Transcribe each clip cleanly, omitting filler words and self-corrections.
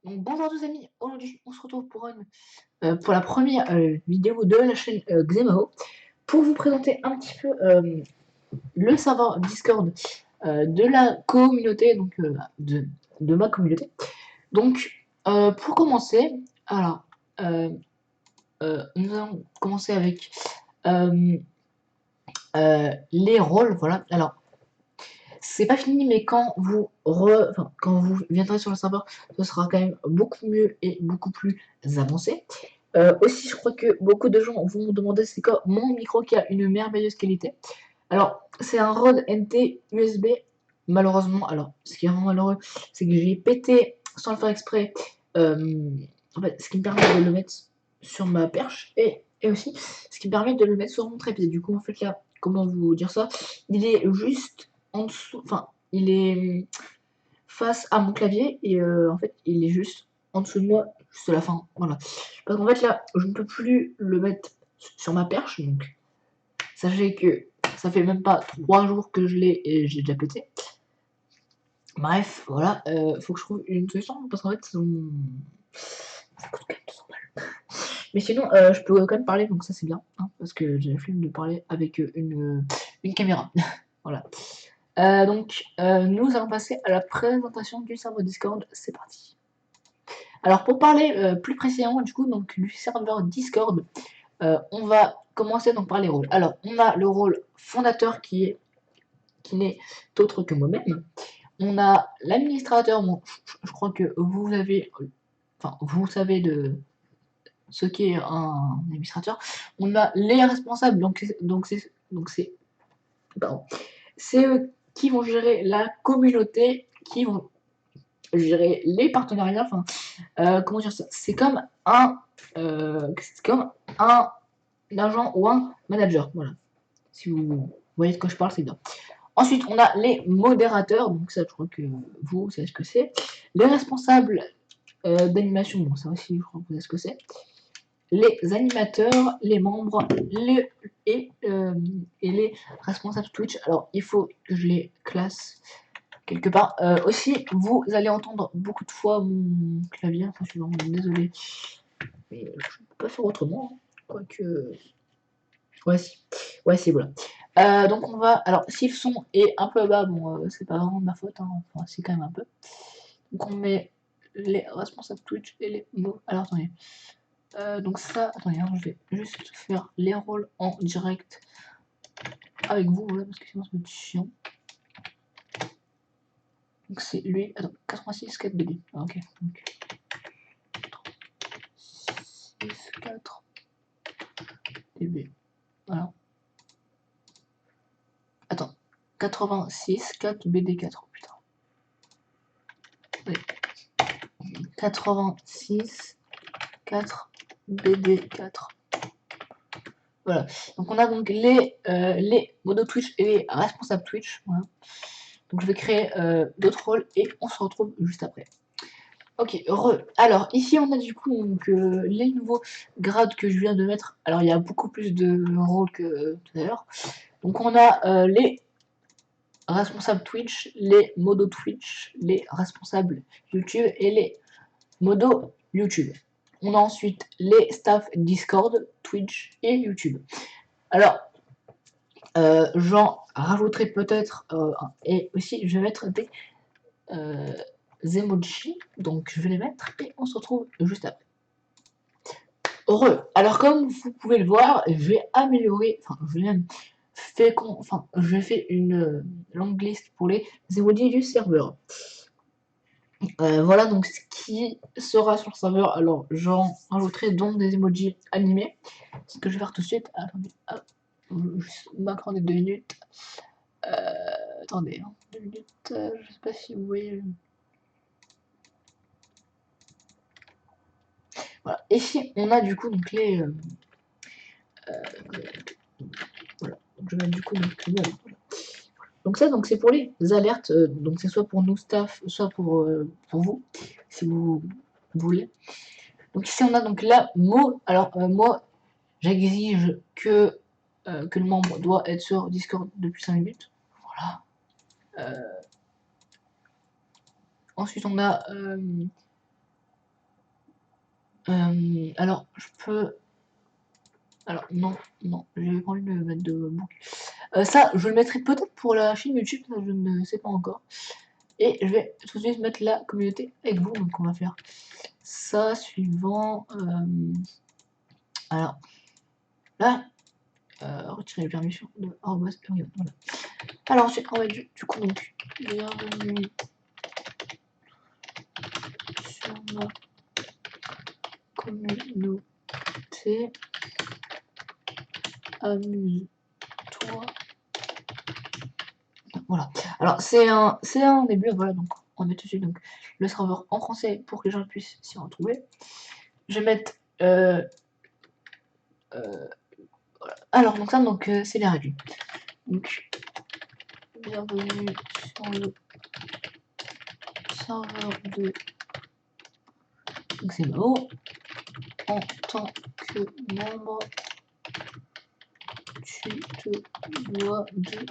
Donc bonjour à tous amis, aujourd'hui on se retrouve pour la première vidéo de la chaîne Xemao pour vous présenter un petit peu le serveur Discord de la communauté, donc de ma communauté. Donc pour commencer, alors nous allons commencer avec euh, les rôles, voilà. Alors c'est pas fini, mais quand vous viendrez sur le serveur, ce sera quand même beaucoup mieux et beaucoup plus avancé. Aussi, je crois que beaucoup de gens vont me demander c'est quoi mon micro qui a une merveilleuse qualité. Alors, c'est un Rode NT USB, malheureusement. Alors, ce qui est vraiment malheureux, c'est que j'ai pété sans le faire exprès. En fait, ce qui me permet de le mettre sur ma perche et aussi ce qui me permet de le mettre sur mon trépied. Du coup, en fait, là, comment vous dire ça? Il est juste en dessous, enfin, il est face à mon clavier et en fait, il est juste en dessous de moi, juste à la fin. Voilà. Parce qu'en fait, là, je ne peux plus le mettre sur ma perche, donc sachez que ça fait même pas 3 jours que je l'ai et j'ai déjà pété. Bref, voilà, faut que je trouve une solution parce qu'en fait, ça coûte quand même 200 balles. Mais sinon, je peux quand même parler, donc ça c'est bien, hein, parce que j'ai la flemme de parler avec une caméra. Voilà. Nous allons passer à la présentation du serveur Discord. C'est parti. Alors, pour parler plus précisément du coup donc, du serveur Discord, on va commencer donc par les rôles. Alors, on a le rôle fondateur qui n'est autre que moi-même. On a l'administrateur, bon, je crois que vous savez de ce qu'est un administrateur. On a les responsables, pardon, c'est eux qui vont gérer la communauté, qui vont gérer les partenariats. Enfin, comment dire ça? C'est comme un agent ou un manager. Voilà. Si vous voyez de quoi je parle, c'est bien. Ensuite, on a les modérateurs, donc ça, je crois que vous savez ce que c'est. Les responsables d'animation, bon, ça aussi, je crois que vous savez ce que c'est. Les animateurs, les membres et les responsables Twitch. Alors, il faut que je les classe quelque part. Aussi, vous allez entendre beaucoup de fois mon clavier. Enfin, je suis vraiment désolé, mais je ne peux pas faire autrement. Hein. Quoique. Ouais, si. Ouais, si, voilà. Donc on va. Alors, si le son est un peu bas, bon, c'est pas vraiment de ma faute, hein. Enfin, c'est quand même un peu. Donc on met les responsables Twitch et les mots. Alors attendez. Donc ça, attendez, hein, je vais juste faire les rôles en direct avec vous, voilà, parce que sinon ça va être chiant. Donc c'est lui. Attends, 86 4 DB. Ah, ok. Donc 6 4 DB. Voilà. Attends. 86 4 BD4. Oh, putain. Oui. 86 4 BD4. Voilà. Donc on a donc les modos Twitch et les responsables Twitch. Voilà. Donc je vais créer d'autres rôles et on se retrouve juste après. Ok, heureux. Alors ici on a du coup donc, les nouveaux grades que je viens de mettre. Alors il y a beaucoup plus de rôles que tout à l'heure. Donc on a les responsables Twitch, les modos Twitch, les responsables YouTube et les modos YouTube. On a ensuite les staff Discord, Twitch et YouTube. Alors, j'en rajouterai peut-être, et aussi je vais mettre des emojis, donc je vais les mettre et on se retrouve juste après. Heureux. Alors comme vous pouvez le voir, je vais améliorer, enfin je vais même je vais faire une longue liste pour les emojis du serveur. Voilà donc ce qui sera sur le serveur. Alors j'en rajouterai donc des emojis animés. Ce que je vais faire tout de suite. Attendez, hop, juste m'accorder 2 minutes. Attendez, hein, 2 minutes. Je sais pas si vous voyez. Voilà. Ici on a du coup donc les. Voilà. Donc, je vais mettre du coup donc voilà. Donc ça donc c'est pour les alertes. Donc c'est soit pour nous staff, soit pour vous, si vous voulez. Donc ici on a donc la mot. Alors moi j'exige que le membre doit être sur Discord depuis 5 minutes. Voilà. Ensuite on a Alors, je peux... Alors, non, j'ai pas envie de mettre de boucle. Ça, je le mettrai peut-être pour la chaîne YouTube, ça, je ne sais pas encore. Et je vais tout de suite mettre la communauté avec vous, donc on va faire ça, suivant... alors, là, retirer les permissions de arrobas, voilà. Alors ensuite, on va du coup, donc, bienvenue sur ma communauté, amuse-toi. Voilà. Alors c'est un début, voilà, donc on va mettre tout de suite donc, le serveur en français pour que les gens puissent s'y retrouver. Je vais mettre voilà. Alors donc ça donc c'est les règles. Donc bienvenue sur le serveur de Xemao. En tant que membre, tu te dois de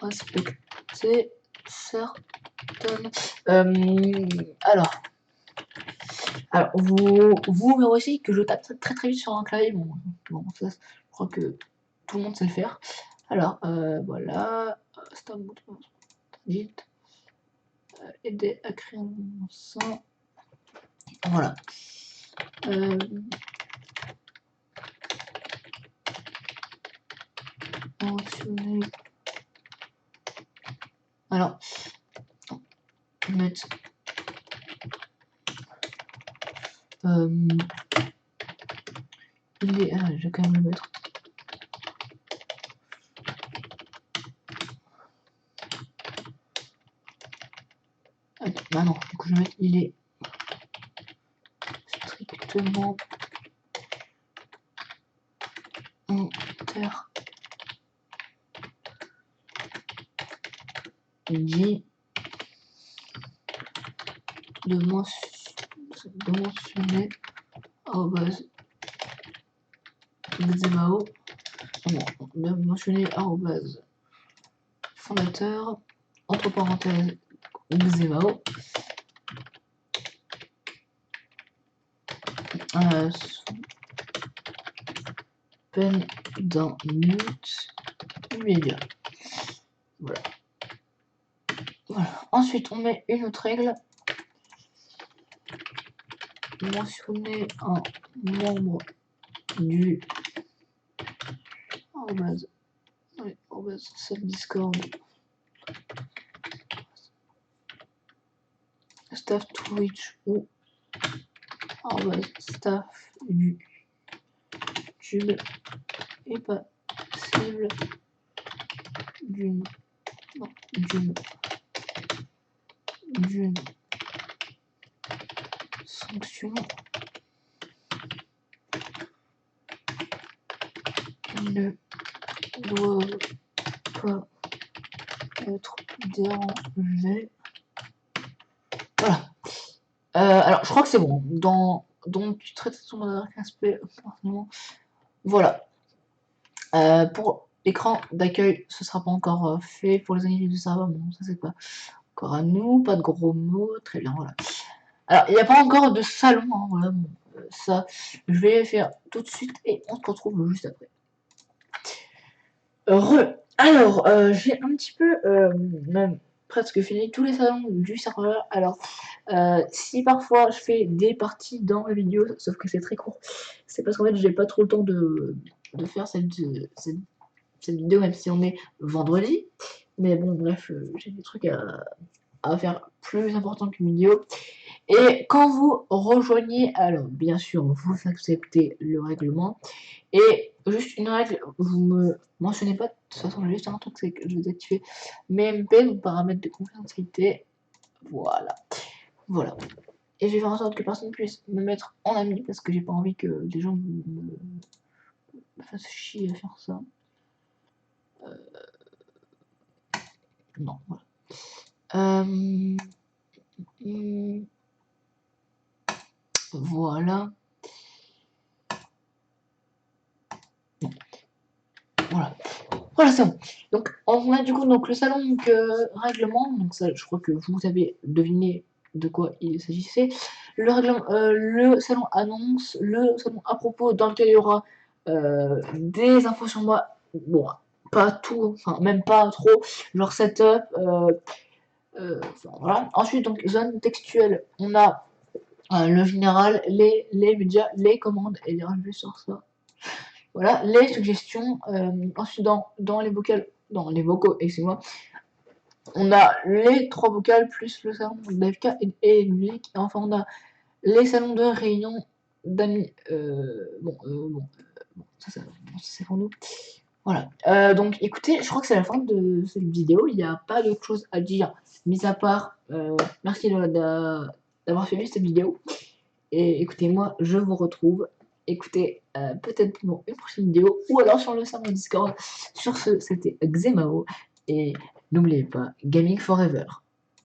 respecter certaines... alors vous verrez aussi que je tape très vite sur un clavier. Bon ça, je crois que tout le monde sait le faire. Alors voilà, stop, vite, aider à créer un sein. Voilà. Mentionner. Alors, mettre il est... Ah, je vais quand même le mettre. Attends, bah non, du coup je vais mettre il est strictement interdit de mentionner arrobase Xemao, de mentionner arrobase fondateur, entre parenthèses Xemao, sous peine d'un mute immédiat. Voilà. Voilà. Ensuite, on met une autre règle. Mentionner un membre du arrobase Discord staff Twitch ou staff YouTube est passible d'une sanction. Ils ne doivent pas être dérangés. Voilà. Alors, je crois que c'est bon. Donc, tu traites son aspect, voilà. Pour l'écran d'accueil, ce sera pas encore fait. Pour les analyses du serveur, bon, ça c'est pas encore à nous. Pas de gros mots, très bien, voilà. Alors, il n'y a pas encore de salon, hein, voilà. Bon, ça, je vais faire tout de suite et on se retrouve juste après. Alors, j'ai un petit peu, même presque fini tous les salons du serveur. Alors, si parfois je fais des parties dans la vidéo, sauf que c'est très court, c'est parce qu'en fait j'ai pas trop le temps de faire cette vidéo, même si on est vendredi. Mais bon, bref, j'ai des trucs à faire plus importants qu'une vidéo. Et quand vous rejoignez, alors bien sûr, vous acceptez le règlement. Et juste une règle, vous me mentionnez pas, de toute façon, j'ai juste un truc, c'est que je vais activer mes MP, donc paramètres de confidentialité. Voilà. Voilà. Et je vais faire en sorte que personne puisse me mettre en ami, parce que j'ai pas envie que les gens me fassent chier à faire ça. Non, voilà. Voilà. Voilà. Voilà, c'est bon. Donc, on a du coup donc, le salon règlement. Donc, ça, je crois que vous avez deviné de quoi il s'agissait. Le salon annonce, le salon à propos dans lequel il y aura des infos sur moi. Bon, pas tout, enfin même pas trop, genre setup. Enfin, voilà. Ensuite, donc zone textuelle, on a le général, les médias, les commandes, et les reviews sur ça. Voilà, les suggestions. Ensuite, dans les vocales, dans les vocaux, excusez-moi, on a les 3 vocales plus le salon d'AFK et musique. Et enfin, on a les salons de réunion d'amis. Bon, ça c'est pour nous. Voilà. Donc, écoutez, je crois que c'est la fin de cette vidéo. Il n'y a pas d'autre chose à dire, mis à part merci d'avoir suivi cette vidéo. Et écoutez, moi, je vous retrouve. Écoutez, peut-être pour une prochaine vidéo ou alors sur le serveur Discord. Sur ce, c'était Xemao. Et n'oubliez pas, Gaming Forever.